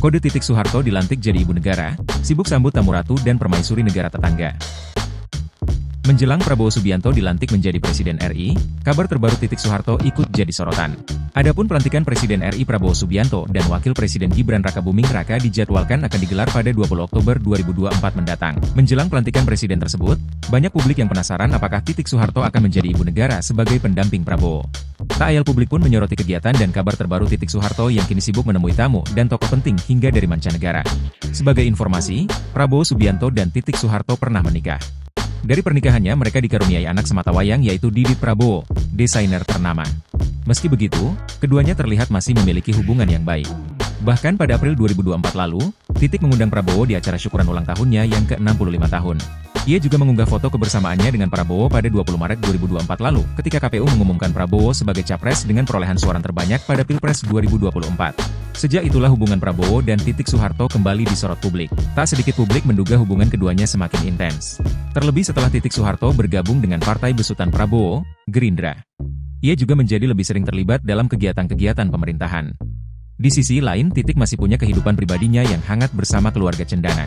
Kode Titik Soeharto dilantik jadi ibu negara, sibuk sambut tamu ratu dan permaisuri negara tetangga. Menjelang Prabowo Subianto dilantik menjadi Presiden RI, kabar terbaru Titik Soeharto ikut jadi sorotan. Adapun pelantikan Presiden RI Prabowo Subianto dan Wakil Presiden Gibran Rakabuming Raka dijadwalkan akan digelar pada 20 Oktober 2024 mendatang. Menjelang pelantikan Presiden tersebut, banyak publik yang penasaran apakah Titik Soeharto akan menjadi ibu negara sebagai pendamping Prabowo. Tak ayal publik pun menyoroti kegiatan dan kabar terbaru Titik Soeharto yang kini sibuk menemui tamu dan tokoh penting hingga dari mancanegara. Sebagai informasi, Prabowo Subianto dan Titik Soeharto pernah menikah. Dari pernikahannya mereka dikaruniai anak sematawayang yaitu Didit Prabowo, desainer ternama. Meski begitu, keduanya terlihat masih memiliki hubungan yang baik. Bahkan pada April 2024 lalu, Titik mengundang Prabowo di acara syukuran ulang tahunnya yang ke-65 tahun. Ia juga mengunggah foto kebersamaannya dengan Prabowo pada 20 Maret 2024 lalu, ketika KPU mengumumkan Prabowo sebagai capres dengan perolehan suara terbanyak pada Pilpres 2024. Sejak itulah hubungan Prabowo dan Titik Soeharto kembali disorot publik. Tak sedikit publik menduga hubungan keduanya semakin intens. Terlebih setelah Titik Soeharto bergabung dengan partai besutan Prabowo, Gerindra. Ia juga menjadi lebih sering terlibat dalam kegiatan-kegiatan pemerintahan. Di sisi lain, Titik masih punya kehidupan pribadinya yang hangat bersama keluarga Cendana.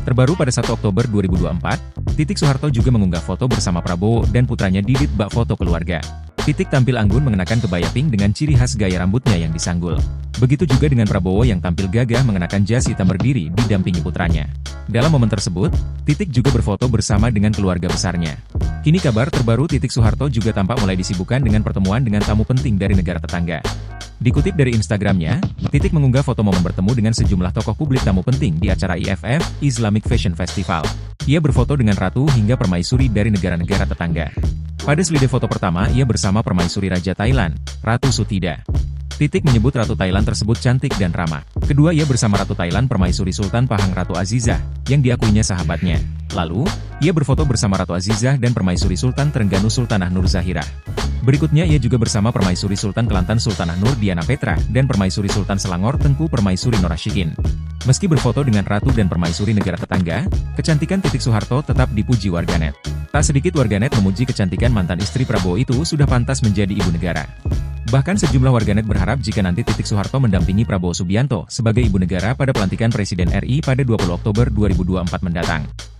Terbaru pada 1 Oktober 2024, Titik Soeharto juga mengunggah foto bersama Prabowo dan putranya Didit bak foto keluarga. Titik tampil anggun mengenakan kebaya pink dengan ciri khas gaya rambutnya yang disanggul. Begitu juga dengan Prabowo yang tampil gagah mengenakan jas hitam berdiri didampingi putranya. Dalam momen tersebut, Titik juga berfoto bersama dengan keluarga besarnya. Kini kabar terbaru Titik Soeharto juga tampak mulai disibukkan dengan pertemuan dengan tamu penting dari negara tetangga. Dikutip dari Instagramnya, Titik mengunggah foto momen bertemu dengan sejumlah tokoh publik tamu penting di acara IFF, Islamic Fashion Festival. Ia berfoto dengan ratu hingga permaisuri dari negara-negara tetangga. Pada slide foto pertama, ia bersama permaisuri Raja Thailand, Ratu Sutida. Titik menyebut Ratu Thailand tersebut cantik dan ramah. Kedua, ia bersama Ratu Thailand Permaisuri Sultan Pahang Ratu Azizah, yang diakuinya sahabatnya. Lalu, ia berfoto bersama Ratu Azizah dan Permaisuri Sultan Trengganu Sultanah Nur Zahirah. Berikutnya ia juga bersama Permaisuri Sultan Kelantan Sultanah Nur Diana Petra dan Permaisuri Sultan Selangor Tengku Permaisuri Norashikin. Meski berfoto dengan ratu dan permaisuri negara tetangga, kecantikan Titik Soeharto tetap dipuji warganet. Tak sedikit warganet memuji kecantikan mantan istri Prabowo itu sudah pantas menjadi ibu negara. Bahkan sejumlah warganet berharap jika nanti Titik Soeharto mendampingi Prabowo Subianto sebagai ibu negara pada pelantikan Presiden RI pada 20 Oktober 2024 mendatang.